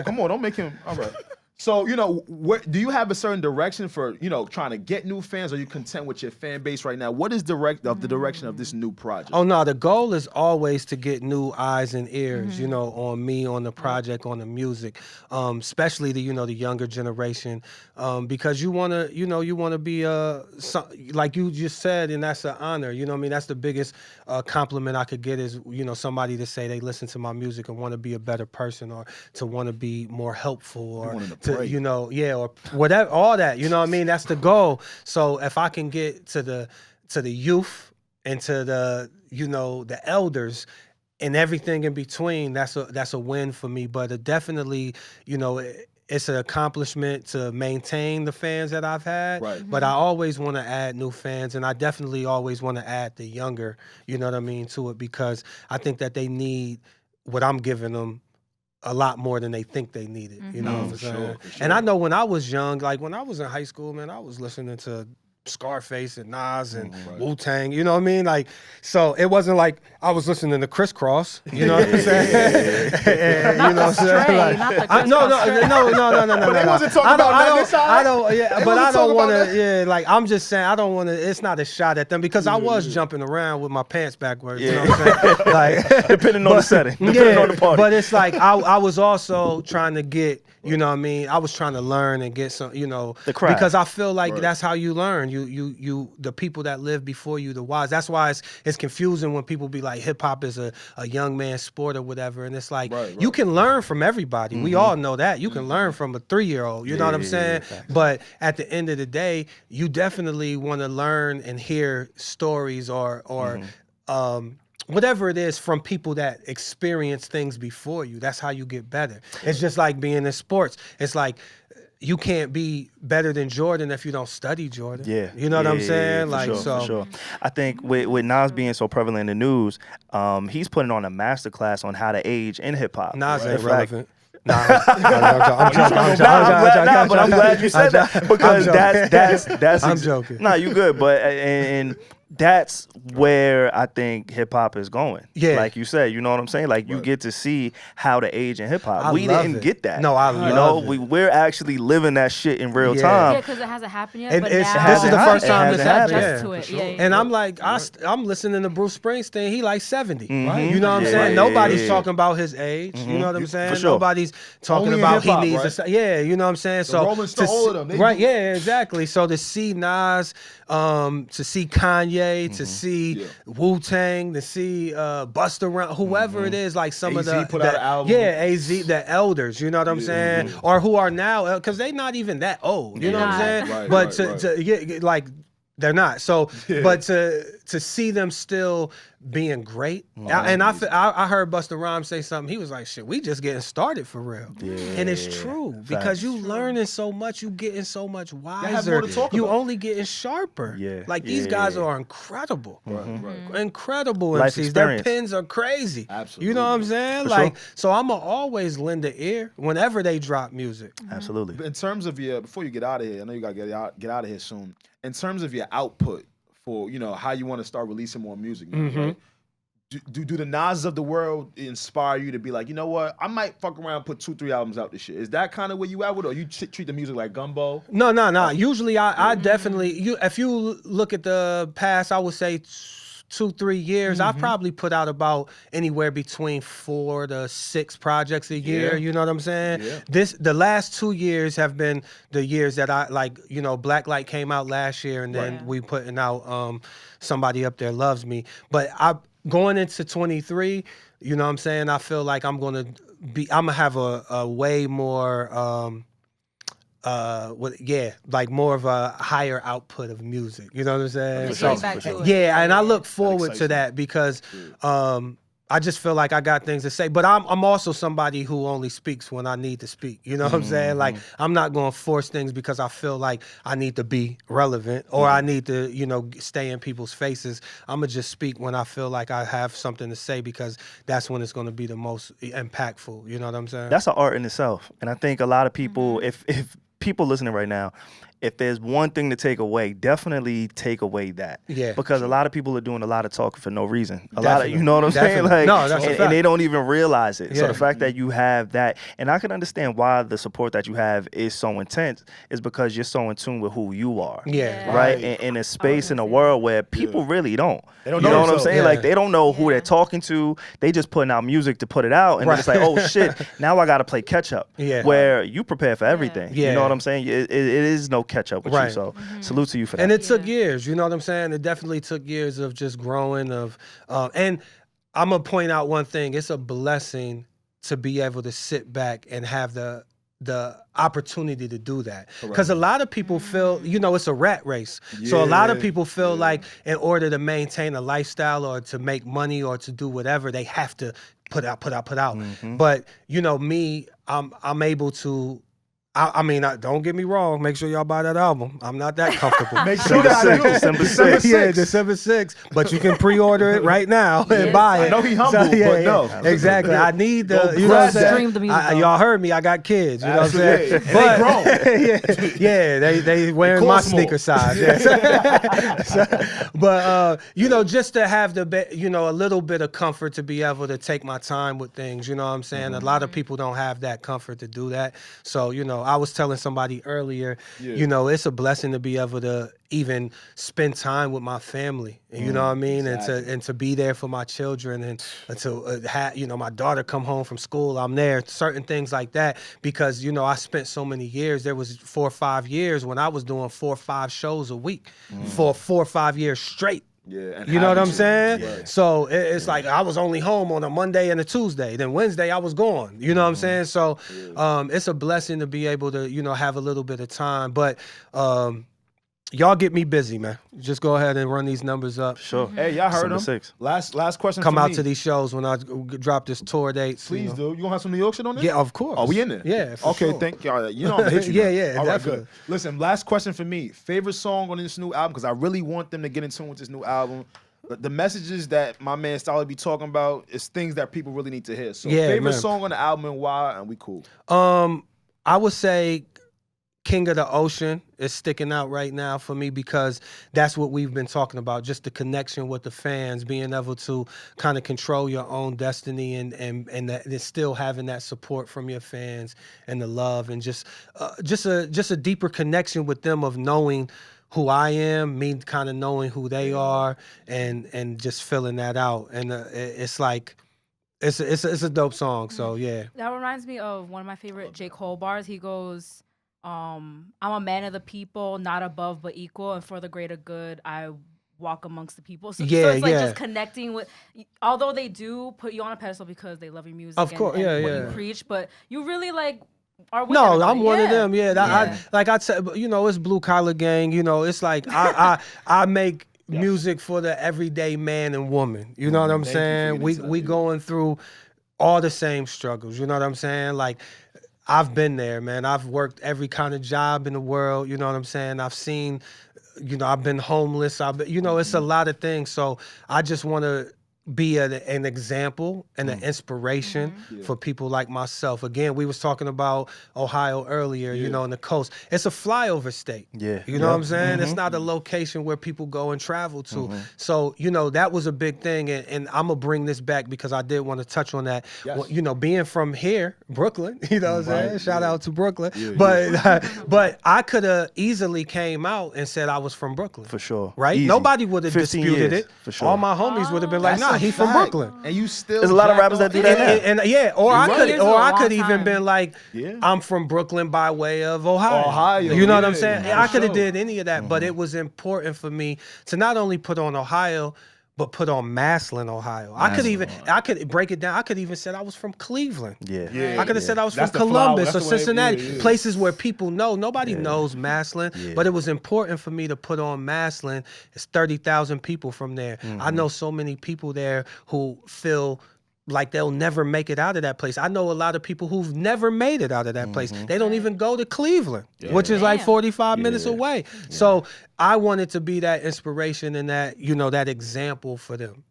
Come on, don't make him. All right. So, do you have a certain direction for, trying to get new fans? Or are you content with your fan base right now? What is the direction of this new project? Oh, no, the goal is always to get new eyes and ears, on me, on the project, on the music, especially the younger generation, because you want to be, like you just said, and that's an honor, that's the biggest compliment I could get is, somebody to say they listen to my music and want to be a better person or to want to be more helpful or or whatever, all that, that's the goal. So if I can get to the youth and to the elders and everything in between, that's a win for me. But it definitely, it's an accomplishment to maintain the fans that I've had. Right. But I always want to add new fans, and I definitely always want to add the younger, to it, because I think that they need what I'm giving them a lot more than they think they need it, for sure. And I know when I was young, like when I was in high school, man, I was listening to Scarface and Nas and Wu-Tang, you know what I mean? Like, so it wasn't like I was listening to Criss Cross, you know what I'm saying? Not the Stray, not the Criss no. But they wasn't talking about this side. I don't want to, like, I'm just saying, I don't want to, it's not a shot at them because I was jumping around with my pants backwards, you know what I'm saying? Like, depending on the setting, depending on the party. But it's like, I was also trying to get, I was trying to learn and get some, the craft. Because I feel like that's how you learn. You the people that live before you, the wise. That's why it's confusing when people be like hip hop is a young man's sport or whatever. And it's like you can learn from everybody. We all know that. You can learn from a 3-year-old. You know what I'm saying? But at the end of the day, you definitely want to learn and hear stories or whatever it is from people that experience things before you. That's how you get better. It's just like being in sports. It's like you can't be better than Jordan if you don't study Jordan. Yeah. You know what I'm saying? For sure. I think with Nas being so prevalent in the news, he's putting on a masterclass on how to age in hip hop. Nas ain't relevant. I'm glad you said that because that's I'm joking. Nah, you good, but and that's where I think hip hop is going. Yeah. Like you said, you know what I'm saying? Like you get to see how to age in hip hop. We didn't get that. No, I love it. We're actually living that shit in real time. Yeah, because it hasn't happened yet. And but this now is the first time this happened. happened. And I'm like, I'm listening to Bruce Springsteen. He like 70. Right? You know what I'm saying? Nobody's talking about his age. You know what I'm saying? Sure. Nobody's talking about he needs right? you know what I'm saying? So all of them. Yeah, exactly. So to see Nas, to see Kanye, to see Wu-Tang, to see Busta Rhymes, whoever it is, like some AZ of the put out an album. AZ, the elders, you know what I'm saying? Or who are now, because they not even that old, you know what I'm saying? Right, but right. to get like, they're not. So, but to see them still being great, and I heard Busta Rhymes say something. He was like, "Shit, we just getting started for real," and it's true because you learning so much, you getting so much wiser, you only getting sharper. Like these guys are incredible, incredible Life MCs. experience. Their pens are crazy. Absolutely. You know what I'm saying? For like, sure. so I'ma always lend an ear whenever they drop music. Absolutely. In terms of before you get out of here, I know you gotta get out of here soon. In terms of your output for how you want to start releasing more music, right? Do the Nas of the world inspire you to be like, you know what, I might fuck around and put 2-3 albums out this shit? Is that kind of where you at with it, or you treat the music like gumbo? No. Usually I definitely, if you look at the past, I would say 2-3 years, I've probably put out about anywhere between 4 to 6 projects a year. You know what I'm saying? The last 2 years have been the years that I like. Black Light came out last year, and then we putting out Somebody Up There Loves Me. But going into 23, you know what I'm saying? I feel like I'm gonna have a way more. Like more of a higher output of music. You know what I'm saying? So, and I look forward to that because I just feel like I got things to say. But I'm also somebody who only speaks when I need to speak. You know what I'm saying? Like, I'm not going to force things because I feel like I need to be relevant or I need to, stay in people's faces. I'm going to just speak when I feel like I have something to say because that's when it's going to be the most impactful. You know what I'm saying? That's an art in itself. And I think a lot of people, if people listening right now, if there's one thing to take away, definitely take away that. Yeah. Because a lot of people are doing a lot of talking for no reason. A lot of, you know what I'm saying? Like, no, that's a fact. And they don't even realize it. So the fact that you have that, and I can understand why the support that you have is so intense, is because you're so in tune with who you are. Yeah. Right? In a space, in a world where people really don't. They don't you know what I'm so. saying? Like, they don't know who they're talking to. They just putting out music to put it out. And it's like, oh shit, now I got to play catch up. Yeah. Where you prepare for everything. Yeah. You know what I'm saying? It is no catch up with you. So salute to you for that. And it took years, you know what I'm saying? It definitely took years of just growing and I'm going to point out one thing. It's a blessing to be able to sit back and have the opportunity to do that. Because a lot of people feel, it's a rat race. So a lot of people feel like in order to maintain a lifestyle or to make money or to do whatever, they have to put out. But, me, I'm able to, I mean, don't get me wrong. Make sure y'all buy that album. I'm not that comfortable. Make sure December 6th. Yeah, December 6th. But you can pre-order it right now and buy it. I know he humble, but no. Exactly. I need the, you know what I'm saying? Y'all heard me. I got kids. You know what I'm saying? But, they wearing my sneaker size. But, just to have a little bit of comfort to be able to take my time with things. You know what I'm saying? A lot of people don't have that comfort to do that. So, I was telling somebody earlier, it's a blessing to be able to even spend time with my family. You know what I mean? Exactly. And to be there for my children and to have, my daughter come home from school, I'm there, certain things like that. Because, I spent so many years, there was 4 or 5 years when I was doing 4 or 5 shows a week for 4 or 5 years straight. Yeah, you know what I'm saying? Yeah. So it's like I was only home on a Monday and a Tuesday. Then Wednesday I was gone. You know what I'm saying? So it's a blessing to be able to, have a little bit of time. But y'all get me busy, man. Just go ahead and run these numbers up. Sure. Hey, y'all heard them. 6. Last question. Come for out me. to these shows when I drop this tour dates. Please do. You gonna have some New York shit on there? Yeah, of course. Are we in there? Yeah. Okay, sure. thank y'all. I'm gonna hit you. Yeah, All right, definitely. good. Listen, last question for me. Favorite song on this new album, because I really want them to get in tune with this new album. The messages that my man Stalley be talking about is things that people really need to hear. So favorite song on the album and why, and we cool. I would say King of the Ocean is sticking out right now for me because that's what we've been talking about, just the connection with the fans, being able to kind of control your own destiny and still having that support from your fans and the love and just a deeper connection with them of knowing who I am, me kind of knowing who they are and just filling that out. And it's like, it's a dope song, so yeah. That reminds me of one of my favorite J. Cole bars. He goes, I'm a man of the people, not above but equal, and for the greater good, I walk amongst the people. So it's like just connecting with, although they do put you on a pedestal because they love your music and what you preach, but you really like are with everybody. I'm one of them. I said, it's blue collar gang. It's like I make music for the everyday man and woman. You know what I'm saying? We going through all the same struggles. You know what I'm saying? Like, I've been there, man. I've worked every kind of job in the world. You know what I'm saying? I've seen, I've been homeless. It's a lot of things. So I just want to be an example and an inspiration for people like myself. Again, we was talking about Ohio earlier, in the coast. It's a flyover state. Yeah. You know what I'm saying? It's not a location where people go and travel to. So, that was a big thing. And I'm going to bring this back because I did want to touch on that. Yes. Well, being from here, Brooklyn, you know what I'm saying? Shout out to Brooklyn. But I could have easily came out and said I was from Brooklyn. For sure. Right? Easy. Nobody would have disputed it. For sure. All my homies would have been like, nah, he from Brooklyn. And you still there's a lot of rappers that do that. And I could even been like, I'm from Brooklyn by way of Ohio. You know what I'm saying? I could have did any of that, but it was important for me to not only put on Ohio, but put on Maslin, Ohio. I could break it down. I could even said I was from Cleveland. I could have said I was from Columbus or Cincinnati, places where people know. Nobody knows Maslin, but it was important for me to put on Maslin. It's 30,000 people from there. I know so many people there who feel like they'll never make it out of that place. I know a lot of people who've never made it out of that place. They don't even go to Cleveland, which is like 45 minutes away. So I wanted to be that inspiration and that, that example for them.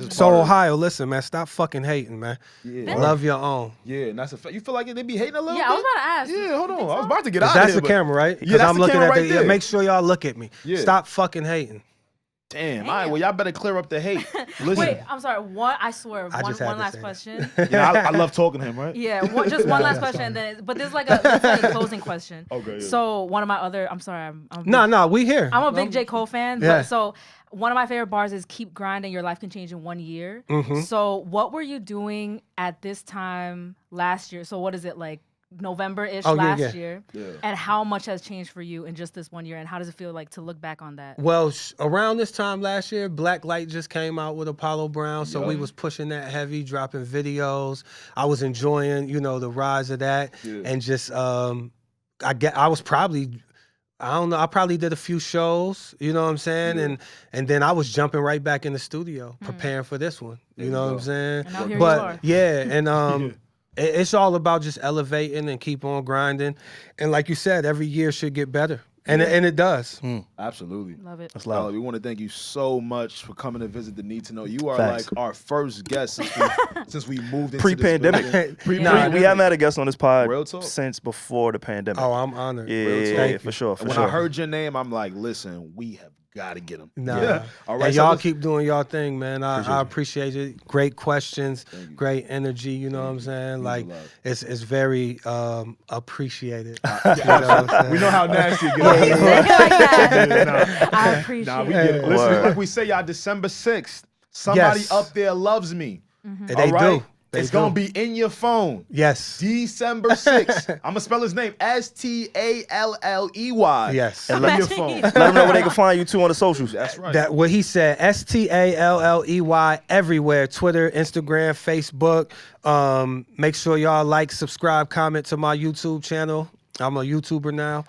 So Ohio, listen, man, stop fucking hating, man. Love your own. Yeah, and that's a fact. You feel like they be hating a little bit? Yeah, I was about to ask. Yeah, hold on. I was about to get out of here. That's the camera, right? Because I'm looking at the make sure y'all look at me. Stop fucking hating. Damn. All right, well, y'all better clear up the hate. Listen. Wait, I'm sorry. I swear, one last question. I love talking to him, right? Yeah, just one last question. But there's like a closing question. Okay. Yeah. So one of my other, I'm sorry. No, we here. I'm a big J. Cole fan. Yeah. So one of my favorite bars is "Keep grinding, your life can change in 1 year." So what were you doing at this time last year? So what is it like? November-ish last year, and how much has changed for you in just this 1 year, and how does it feel like to look back on that? Well, around this time last year, Black Light just came out with Apollo Brown, so we was pushing that heavy, dropping videos. I was enjoying, the rise of that, and just I was probably, I don't know, I probably did a few shows, you know what I'm saying, and then I was jumping right back in the studio preparing for this one, you know what I'm saying. And now here you are. And it's all about just elevating and keep on grinding. And like you said, every year should get better. And it does. Absolutely. Love it. That's loud. We want to thank you so much for coming to visit the Need to Know. You are like our first guest since we moved into pre-pandemic. We haven't had a guest on this pod since before the pandemic. Oh, I'm honored. Yeah, for sure. When I heard your name, I'm like, listen, we have got to get him. All right, y'all keep doing y'all thing, man. I appreciate it. Great questions, great energy. You know what I'm saying? Like it's very appreciated. You know what I'm saying? We know how nasty it gets. I appreciate it. We get it. Listen, like we say, y'all, December 6th. Somebody up there loves me. They do. It's going to be in your phone. Yes. December 6th. I'm going to spell his name. Stalley. Yes. And let your phone. Let them know where they can find you too on the socials. That's right. That what he said. Stalley everywhere. Twitter, Instagram, Facebook. Make sure y'all like, subscribe, comment to my YouTube channel. I'm a YouTuber now.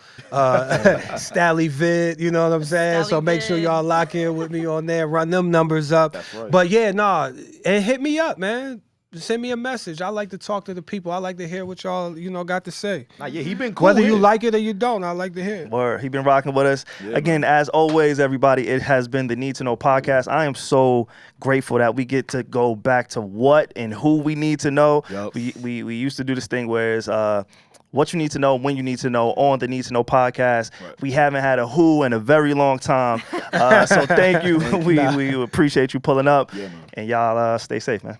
Stalley Vid, you know what I'm saying? So make sure y'all lock in with me on there. Run them numbers up. That's right. But and hit me up, man. Send me a message. I like to talk to the people. I like to hear what y'all, got to say. He been cool. Whether you like it or you don't, I like to hear it. Word. He been rocking with us. Again, as always, everybody, it has been the Need to Know podcast. I am so grateful that we get to go back to what and who we need to know. Yep. We used to do this thing where it's what you need to know, when you need to know on the Need to Know podcast. Right. We haven't had a who in a very long time. So thank you. We appreciate you pulling up. Yeah, and y'all stay safe, man.